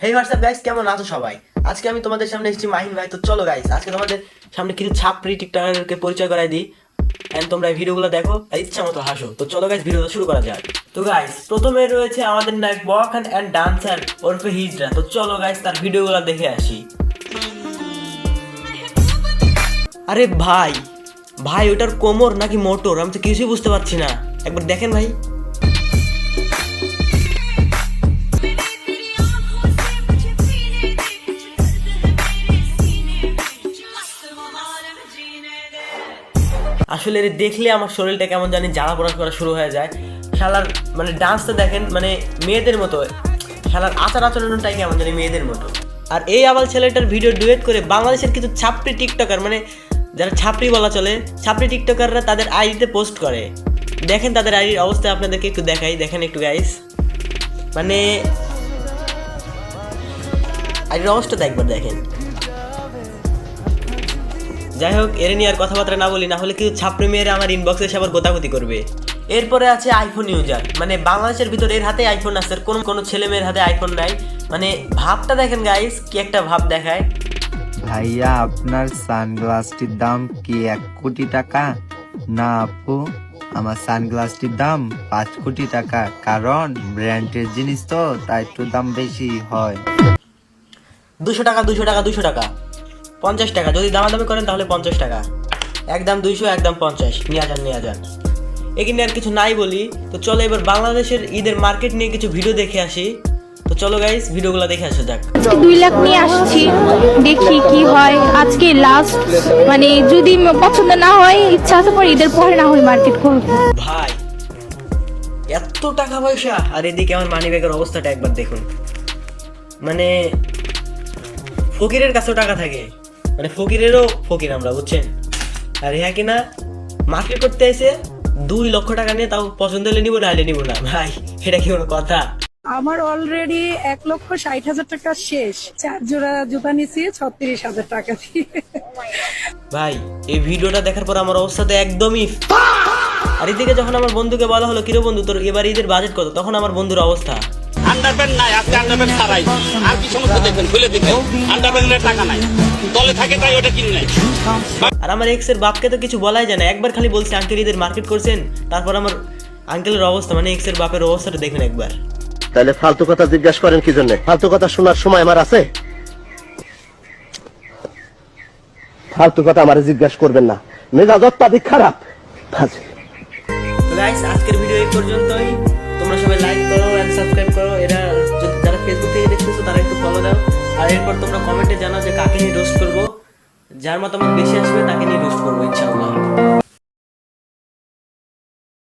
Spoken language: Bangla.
হেই হোয়াটসঅ্যাপ গাইস, কেমন আছো সবাই? আজকে আমি তোমাদের সামনে এসেছি মাহিন ভাই। তো চলো গাইস, আজকে তোমাদের সামনে কিছু ছাপরি টিকটকারকে পরিচয় করাই দিই। এন্ড তোমরা এই ভিডিওগুলো দেখো আর ইচ্ছা মতো হাসো। তো চলো গাইস, ভিডিওটা শুরু করা যাক। তো গাইস, প্রথমে রয়েছে আমাদের নায়ক বখান এন্ড ডান্সার ওরফে হিজরা। তো চলো গাইস, তার ভিডিওগুলো দেখে আসি। আরে ভাই ভাই, ওটার কোমর নাকি মোটর আমি তো কিছুই বুঝতে পারছি না। একবার দেখেন ভাই। আসলে দেখলে আমার শরীরটা কেমন জানি জ্বালা পোড়া করা শুরু হয়ে যায়। শালার মানে ডান্সটা দেখেন, মানে মেয়েদের মতো। শালার আচার আচরণটাই কেমন জানি মেয়েদের মতো। আর এই আবাল ছেলেটার ভিডিও ডুয়েট করে বাংলাদেশের কিছু ছাপড়ি টিকটকার, মানে যারা ছাপড়ি বলা চলে, ছাপড়ি টিকটকাররা তাদের আইডিতে পোস্ট করে। দেখেন তাদের আইডির অবস্থা আপনাদেরকে একটু দেখাই, দেখেন একটু গাইস। মানে আইডির অবস্থাটা একবার দেখেন। যাই হোক, এর নিয়ে আর কথাবার্তা না বলি, না হলে কিছু ছাপড়ি মেয়েরা আমার ইনবক্সে এসে আবার গোতাগুতি করবে। এরপরে আছে আইফোন ইউজার, মানে বাংলাদেশের ভিতরে এর হাতে আইফোন আছে, কোনো ছেলে মেয়ের হাতে আইফোন নাই। মানে ভাবটা দেখেন গাইস, কি একটা ভাব দেখায়। ভাইয়া, আপনার সানগ্লাসটির দাম কি 1 কোটি টাকা? না আপু, আমার সানগ্লাসটির দাম 5 কোটি টাকা। কারণ ব্র্যান্ডের জিনিস তো, তাই একটু দাম বেশি হয়। 200 টাকা 200 টাকা 200 টাকা, 50 টাকা। যদি দামাদামি করেন তাহলে 50 টাকা। একদম 200, একদম 50। নিয়ে যান। এখানে আর কিছু নাই বলি। তো চলো এবার বাংলাদেশের ঈদের মার্কেট নিয়ে কিছু ভিডিও দেখে আসি। তো চলো গাইস, ভিডিওগুলো দেখে আসা যাক। 2 লাখ নিয়ে আসছি, দেখি কি হয়। আজকে লাস্ট, মানে যদি পছন্দ না হয়, ইচ্ছা আছে পরে ঈদের পরে না হয় মার্কেট করবো। ভাই এত টাকা পয়সা, আর এদিকে আমার মানি ব্যাগের অবস্থাটা একবার দেখুন। মানে ফকিরের কাছেও টাকা থাকে, মানে ফকিরেরও ফকির আমরা, বুঝছেন? আর হ্যাঁ কিনা মার্কেট করতে এসে 2 লক্ষ টাকা নিয়ে, তাও পছন্দ হলে নিবো না হলে নিবো না। ভাই এটা কি কোনো কথা? আমার অলরেডি 1,60,000 টাকা শেষ। 4 জোড়া জুতা নিছি 36,000 টাকা দিয়ে। ভাই এই ভিডিওটা দেখার পর আমার অবস্থা তো একদমই। আর এদিকে যখন আমার বন্ধুকে বলা হলো, কিরে বন্ধু তোর এবার ঈদের বাজেট কত, তখন আমার বন্ধুর অবস্থা, আন্ডারপ্যান্ট নাই, আজকে আন্ডারপ্যান্ট ছাড়াই। আর কি সমস্যা দেখবেন, খুলে দেখবেন আন্ডারপ্যান্টের টাকা নাই, দলে থাকে তাই ওটা কিনে নেয়। আর আমার এক্স এর বাপকে তো কিছু বলাই যায় না। একবার খালি বলছে আঙ্কেল ঈদের মার্কেট করছেন, তারপর আমার আঙ্কেলের অবস্থা, মানে এক্স এর বাপের অবস্থাটা দেখেন একবার। তাহলে ফালতু কথা জিজ্ঞাসা করেন কি জন্য? ফালতু কথা শোনার সময় আমার আছে? ফালতু কথা আমারে জিজ্ঞাসা করবেন না, মেজাজ অত্যাধিক খারাপ। তো গাইস, আজকের ভিডিও এই পর্যন্তই। তোমরা সবাই লাইক করো এন্ড সাবস্ক্রাইব করো। এরা যারা ফেসবুক থেকে দেখতেছো তারা একটু ফলো দাও। আর এরপর তোমরা কমেন্টে জানাও যে কাকে নিয়ে রোস্ট করবো। যার মতামত বেশি আসবে তাকে নিয়ে রোস্ট করবো ইনশাআল্লাহ।